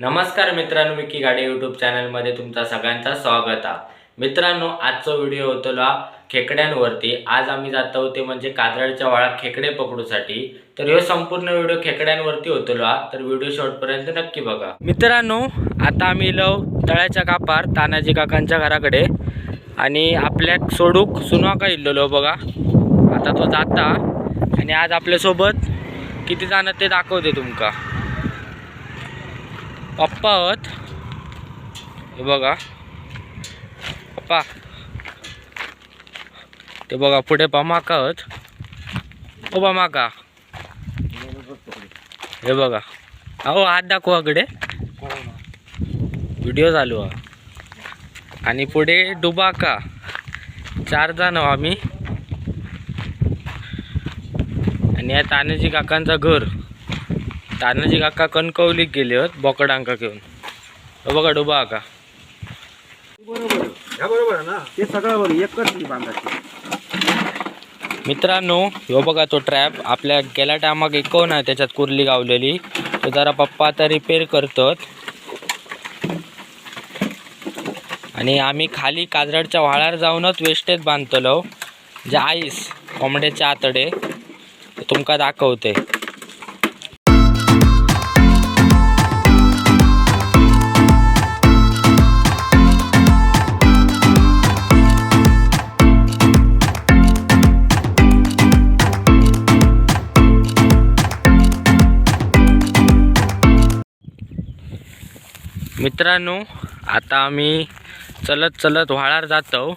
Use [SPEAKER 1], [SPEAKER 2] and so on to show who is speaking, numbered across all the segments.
[SPEAKER 1] नमस्कार मित्रांनो, विकी गाडी यूट्यूब चॅनलमध्ये तुमचा सगळ्यांचा स्वागत आहे। मित्रांनो, आजचा व्हिडिओ होतला खेकड्यांवरती। आज आम्ही जात होते म्हणजे काजळच्या वाळात खेकडे पकडूसाठी। तर हे संपूर्ण व्हिडिओ खेकड्यांवरती होतला, तर व्हिडिओ शेवटपर्यंत नक्की बघा। मित्रांनो, आता आम्ही इलो तळ्याच्या कापार तानाजी काकांच्या घराकडे आणि आपल्या सोडूक सुनवाका इल्लो बघा। आता तो जाता आणि आज आपल्या सोबत किती जण ते दाखवते तुमका। पप्पा होत हे बघा, पप्पा ते बघा पुढे पमाका होत। ओ पमाका हे बघा, अहो हात दाखवा कडे, व्हिडिओ चालू आहे। आणि पुढे डुबाका, 4 जण आम्ही। आणि या तानाजी काकांचा घर, तानाजी काका कणकवलीत गेले होत बोकडांका घेऊन। बघा डुबाका,
[SPEAKER 2] बरोबर ना, ते सगळं बघ एकच बांधायची।
[SPEAKER 1] मित्रांनो, ह्यो बघा तो ट्रॅप आपल्या गेल्या टायमाक इको ना, त्याच्यात कुर्ली गावलेली, तो जरा पप्पा आता रिपेअर करतात। आणि आम्ही खाली काजळच्या व्हाळार जाऊनच वेस्टेज बांधतलो, जे आईस कोंबड्याच्या आतडे तुमका दाखवते। मित्रांनो, आता आम्ही चलत चलत व्हाळार जातो।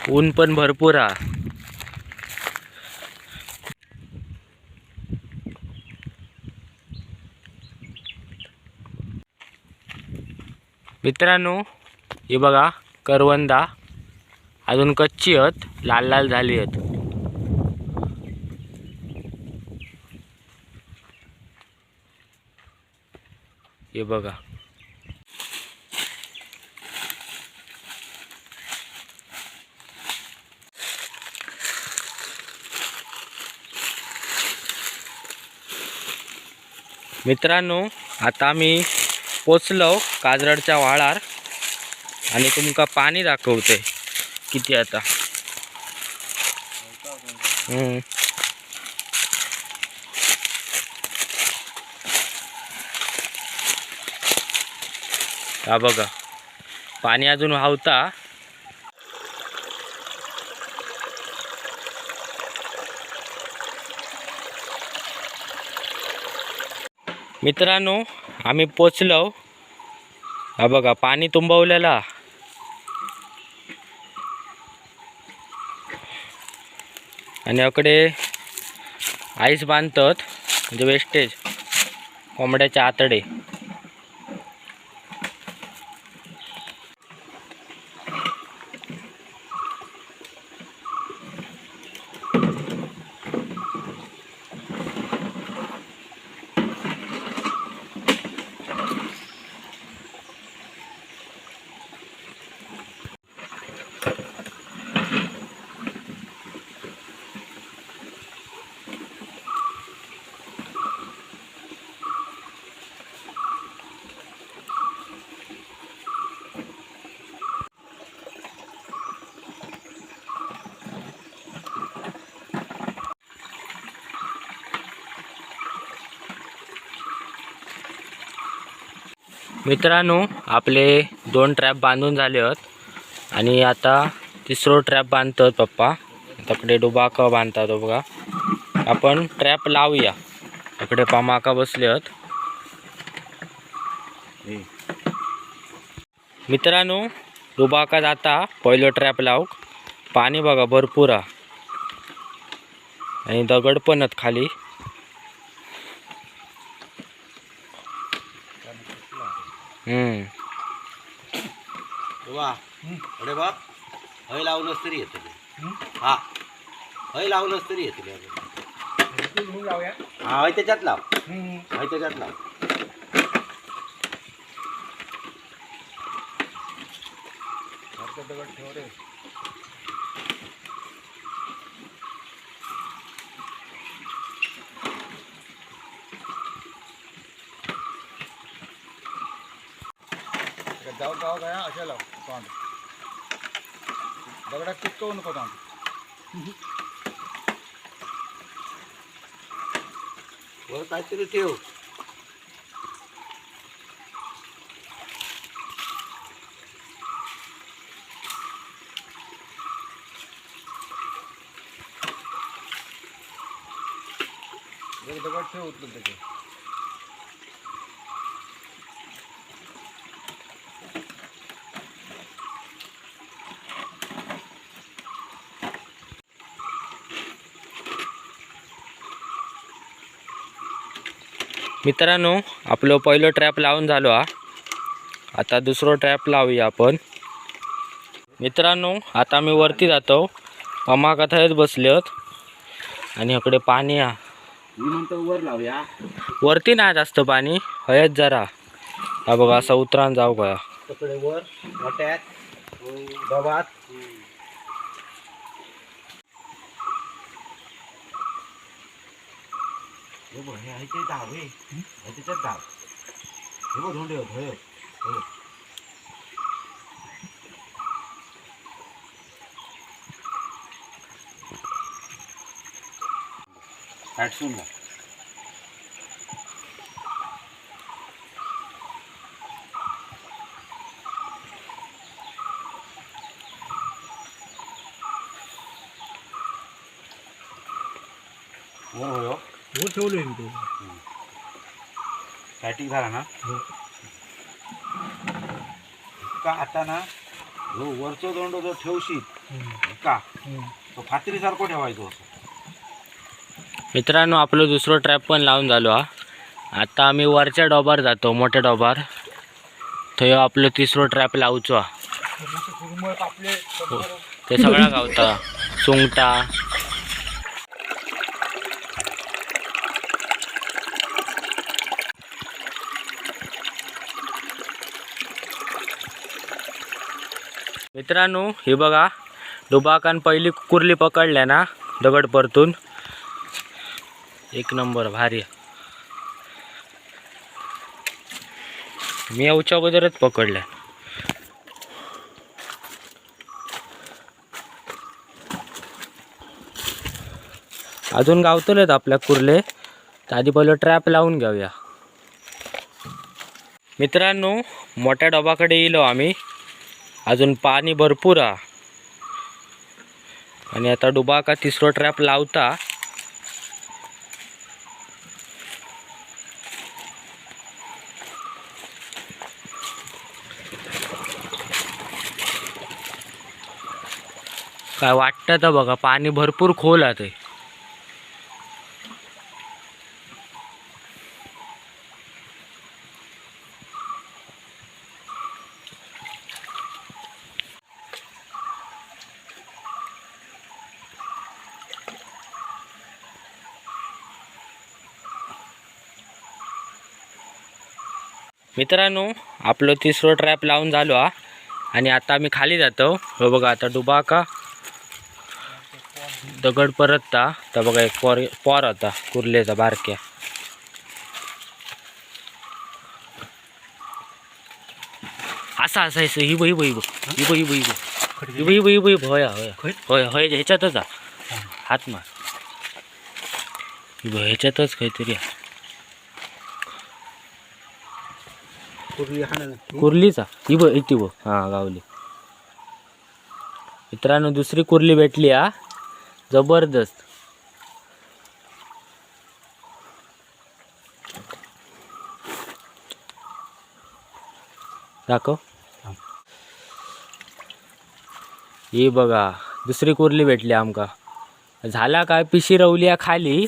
[SPEAKER 1] ऊन पण भरपूर आहे। मित्रांनो, हे बघा करवंदा अजून कच्ची आहेत, लाल लाल झाली आहेत। हे बघा, मित्रांनो आता आम्ही पोचलो काजळच्या व्हाळार आणि तुमका पाणी दाखवते किती आता। हा बघा, पाणी अजून वाहता। मित्रांनो, आम्ही पोचलो, हा बघा पाणी तुंबवलेला। आणि अकडे आईस बांधतात, म्हणजे वेस्टेज कोंबड्याच्या आतडे। मित्रांनो, आपले 2 ट्रॅप बांधून झाले आहेत आणि आता 3रा ट्रॅप बांधतात पप्पा। तकडे डुबाका बांधतात बघा। आपण ट्रॅप लावूया, इकडे पमाका बसले आहेत। मित्रांनो, डुबाका जाता पहिलं ट्रॅप लावूक। पाणी बघा भरपूर आहे आणि दगड पण आहेत खाली।
[SPEAKER 2] अरे बा, हय लावलंच तरी येत। हा, हय लावलंच तरी येत। हा, हय त्याच्यात लाव, हय त्याच्यात लाव। दगड ठेव रे।
[SPEAKER 3] गाव गाव गया अशा लाव तोंड दगडात चिटकवू नको तोंड
[SPEAKER 2] वर काहीतरी ठेव.
[SPEAKER 3] एक दगड ठेव उचलून त्याचे
[SPEAKER 1] मित्रांनो आपलं पहिलं ट्रॅप लावून झालो हा. आता दुसरं ट्रॅप लावूया आपण. मित्रांनो आता आम्ही वरती जातो. मामा कथाच बसलेत आणि इकडे पाणी हा.
[SPEAKER 2] मी म्हणतो वर लावूया.
[SPEAKER 1] वरती नाही जास्त पाणी हयच जरा. हा बघा असा उतरान जाऊ का
[SPEAKER 2] तकडे वर मोठ्यात डबात. हे बघ हे आहे ते धाव हे त्याच्यात धाव. हे बघ धोंडे होय होय. काटसून ला. वर होय हो.
[SPEAKER 3] वर ठेवले मी तो
[SPEAKER 2] पॅटिंग झाला ना का आता ना जो वरचो दोंड जो ठेवशील का तो खात्रीसारखं ठेवायचो असं.
[SPEAKER 1] मित्रांनो आपलं दुसरं ट्रॅप पण लावून झालो हा. आता आम्ही वरच्या डोबार जातो मोठ्या डोबार. थंय आपलं तिसरं ट्रॅप लावचो हा.
[SPEAKER 3] कापले
[SPEAKER 1] ते सगळा गावता सुंगटा. मित्रांनो हे बघा डुबाकान पहिली कुर्ली पकडल्या ना दगड परतून. एक नंबर भारी. मी याच्या अगोदरच पकडल्या. अजून गावतलेत आपल्या कुर्ले. तर आधी पहिलं ट्रॅप लावून घेऊया. मित्रांनो मोठ्या डोबाकडे येलो आम्ही. अजून पाणी भरपूर हा. आणि आता डुबाका तिसरं ट्रॅप लावता. काय वाटतं तर बघा पाणी भरपूर खोल आहे. मित्रांनो आपलं तिसरं ट्रॅप लावून झालो हा. आणि आता आम्ही खाली जातो. हो बघा आता डुबाका दगड परतता. तर बघा एक पॉर होता कुर्लेचा बारक्या. असा असायचं ही बही बही ही बही बही ही बही बही बही होय होय होय होय ह्याच्यातच हा. हात मार ह्याच्यातच काहीतरी कुर्लीचा ही बघ इथे बघ. हां गावली. मित्रांनो दुसरी कुर्ली भेटली हा. जबरदस्त. दाखव. ही बघा दुसरी कुर्ली भेटली आमका. झाला काय पिशी रवली खाली.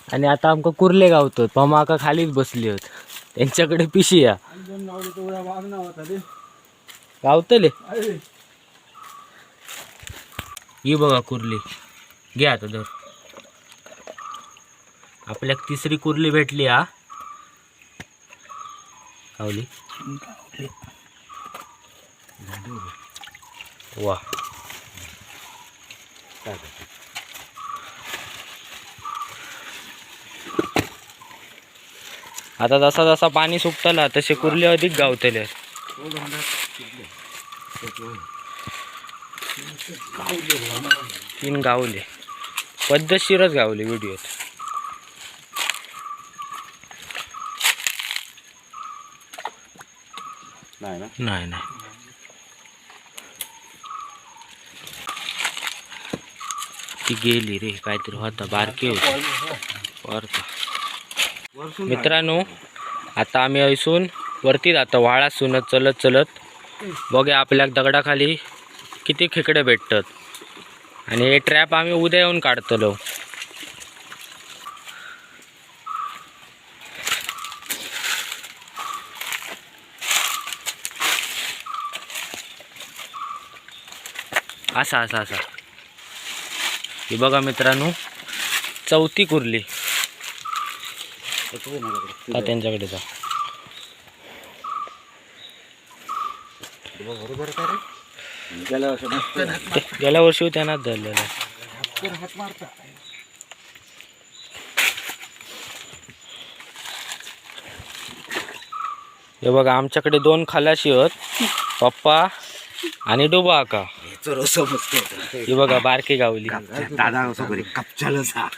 [SPEAKER 1] आणि आता आमका कुर्ले गावतात. पमाका खालीच बसली होत. त्यांच्याकडे पिशी या गावतले. ही बघा कुर्ली घ्या आता धर. आपल्याक तिसरी कुर्ली भेटली हा. गावली वा. आता जसा जसा पाणी सुकतला तसे कुर्ले अधिक गावतले. तीन गावले, पद्धतशीरच गावले व्हिडिओत.
[SPEAKER 2] नाही ना.
[SPEAKER 1] नाही नाही, ती गेली रे, काहीतरी होता, बारकी होती वरता. मित्रांनो, आता आम्ही ऐसून वरती जातो वाळासून चलत चलत. बघूया आपल्या दगडाखाली किती खेकडे भेटतात. आणि हे ट्रॅप आम्ही उद्या येऊन काढतलो. असा असा असा ही बघा मित्रांनो, चौथी कुर्ली. का त्यांच्याकडे जा.
[SPEAKER 2] बरोबर का रे?
[SPEAKER 1] गेल्या वर्षी त्यांनाच धरलेलं.
[SPEAKER 2] हात मारता.
[SPEAKER 1] हे बघा आमच्याकडे 2 खलाशी आहेत, पप्पा आणि डोबा आका. ही बघा बारकी गावली.
[SPEAKER 2] दादा असं करी कपचालच हा.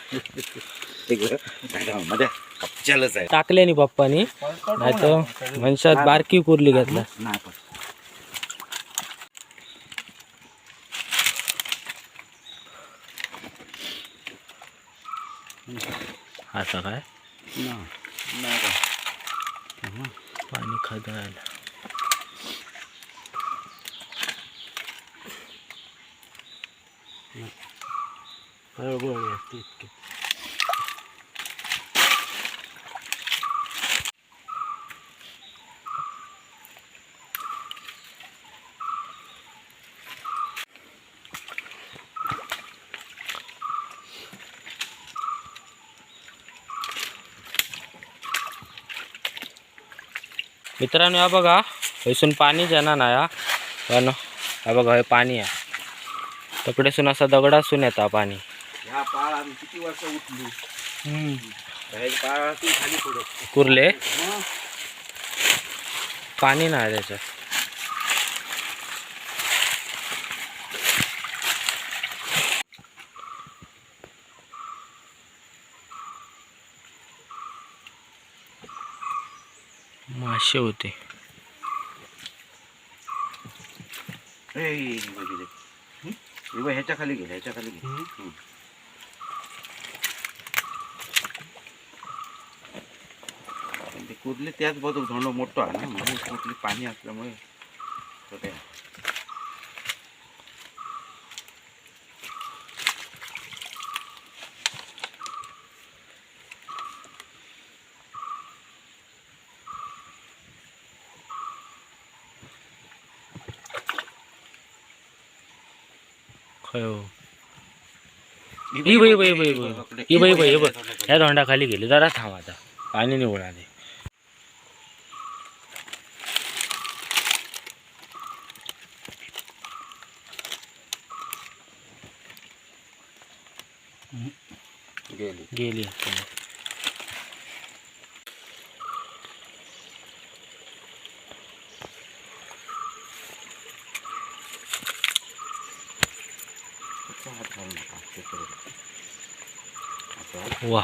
[SPEAKER 2] मध्ये कपचालच आहे.
[SPEAKER 1] टाकले नि पप्पानी, नाही तर मनशात बारकी कुर्ली घेतला.
[SPEAKER 2] नाही पण
[SPEAKER 1] असं काय
[SPEAKER 2] नाही का.
[SPEAKER 1] पाणी खदायला. मित्रांनो, हा बघा इथून पाणी जाणार नाही हा, पण हा बघा हे पाणी आहे. तकडेसून असा दगडासून येता पाणी.
[SPEAKER 2] ह्या पाळ आम्ही किती वर्ष उठलो. पाळातून खाली पडत
[SPEAKER 1] कुर्ले पाणी नाही त्याच्यात. मासे होते.
[SPEAKER 2] ह्याच्या खाली गेले, ह्याच्या खाली गेले. ते कुर्ली त्याच बाजू धोंड मोठं आहे ना, म्हणून कुठली पाणी असल्यामुळे होते.
[SPEAKER 1] ह्या धोंडाखाली गेली. जरा थांब, आता पाणी निवळा दे. गेली वा.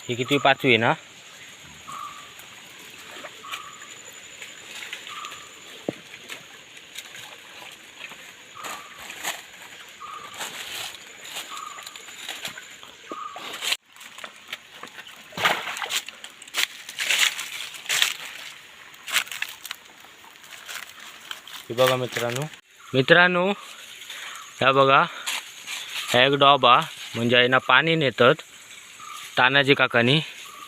[SPEAKER 1] ही किती, 5वी ना? हे बघा मित्रांनो, ह्या बघा, ह्या एक डॉबा म्हणजे आहे ना, पाणी नेतात तानाजी काकानी,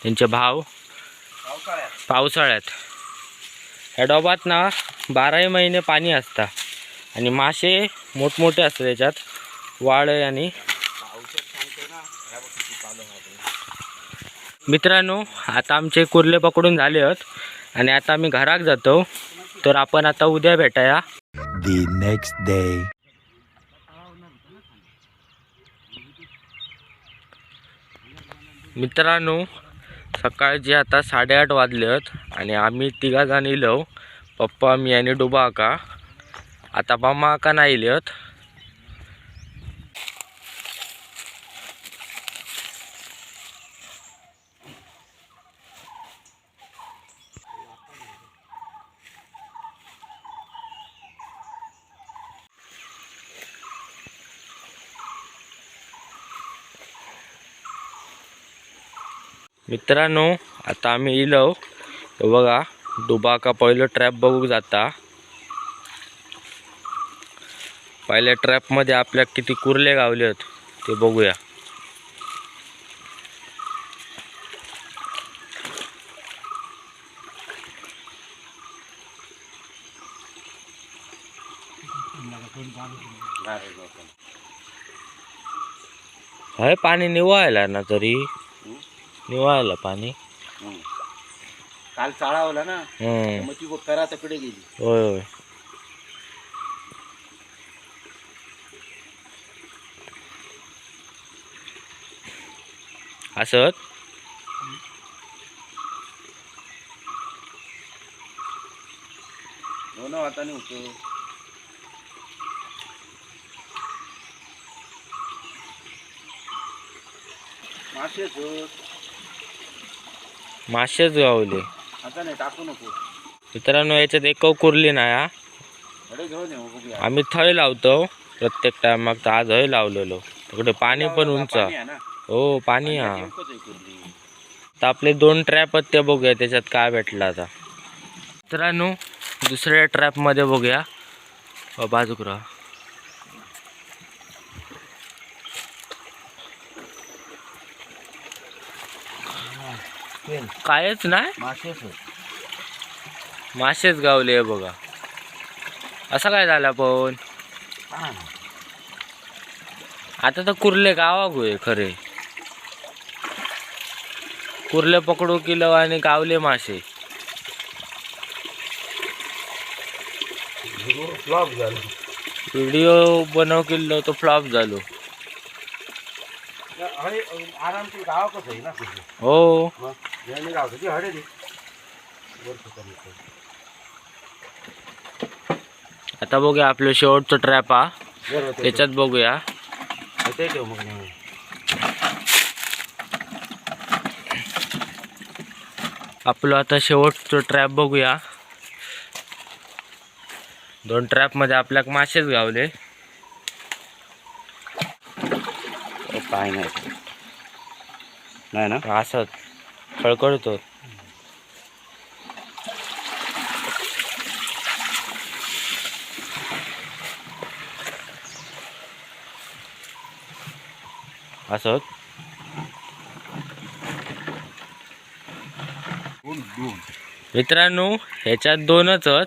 [SPEAKER 1] त्यांचे भाव पावसाळ्यात. ह्या डॉबात ना 12 महिने पाणी असतं आणि मासे मोठमोठे असतात त्याच्यात, वाळे. आणि मित्रांनो, आता आमचे कुर्ले पकडून झाले आहेत आणि आता आम्ही घरात जातो. तर आपण आता उद्या भेटाया.
[SPEAKER 4] The next day.
[SPEAKER 1] मित्रांनो, सकाळचे आता 8:30 वाजले आहेत आणि आम्ही 3 जण इलो पप्पा मी आणि डुबा का आता मामा का नाही लिहत. मित्रांनो आता आम्ही इलो तर बघा डुबा का पहिलं ट्रॅप बघू जाता. पहिल्या ट्रॅप मध्ये आपल्या किती कुर्ले गावले आहेत ते बघूया. हाय पाणी निवायला ना तरी निवायला पाणी.
[SPEAKER 2] काल चाळावला ना
[SPEAKER 1] हम्म
[SPEAKER 2] मग ती करा तकडे गेली.
[SPEAKER 1] होय होय. असत
[SPEAKER 2] हो ना आता नाही होतो.
[SPEAKER 1] मासेच गावले.
[SPEAKER 2] आता नाही टाकू नको.
[SPEAKER 1] मित्रांनो याच्यात एक कुर्ली नाही हा.
[SPEAKER 2] अरे घेऊन ये बघूया.
[SPEAKER 1] आम्ही थय लावतो प्रत्येक टायमाक तर आज हय लावलेलो. तिकडे पाणी पण उंच.
[SPEAKER 2] पाणी आहे ना.
[SPEAKER 1] हो पाणी हा.
[SPEAKER 2] नेमकंच आहे कुर्ली.
[SPEAKER 1] तर आपले 2 ट्रॅप आहेत ते बघूया त्याच्यात काय भेटलं आता. मित्रांनो दुसऱ्या ट्रॅप मध्ये बघूया. बाजूक राहा. कायच नाही मासेच गावले बघा. असं काय झालं पण आता तर कुर्ले गावा गोय खरे. कुर्ले पकडू किलो आणि गावले मासे.
[SPEAKER 2] फ्लॉप झालं.
[SPEAKER 1] व्हिडिओ बनव किलो तो फ्लॉप झालो.
[SPEAKER 2] आरामशीर गाव कसं आहे ना तुझं.
[SPEAKER 1] हो
[SPEAKER 2] यांनी गावचं ती हडे दे.
[SPEAKER 1] आता बघूया आपलं शेवटचं ट्रॅप हा. त्याच्यात बघूया.
[SPEAKER 2] ते ठेव मग नाही.
[SPEAKER 1] आपलं आता शेवटचं ट्रॅप बघूया. 2 ट्रॅप मध्ये आपल्याक मासेच गावले.
[SPEAKER 2] काय नाही नाही ना.
[SPEAKER 1] असं खळखळतो. असं मित्रांनो ह्याच्यात 2च आहेत.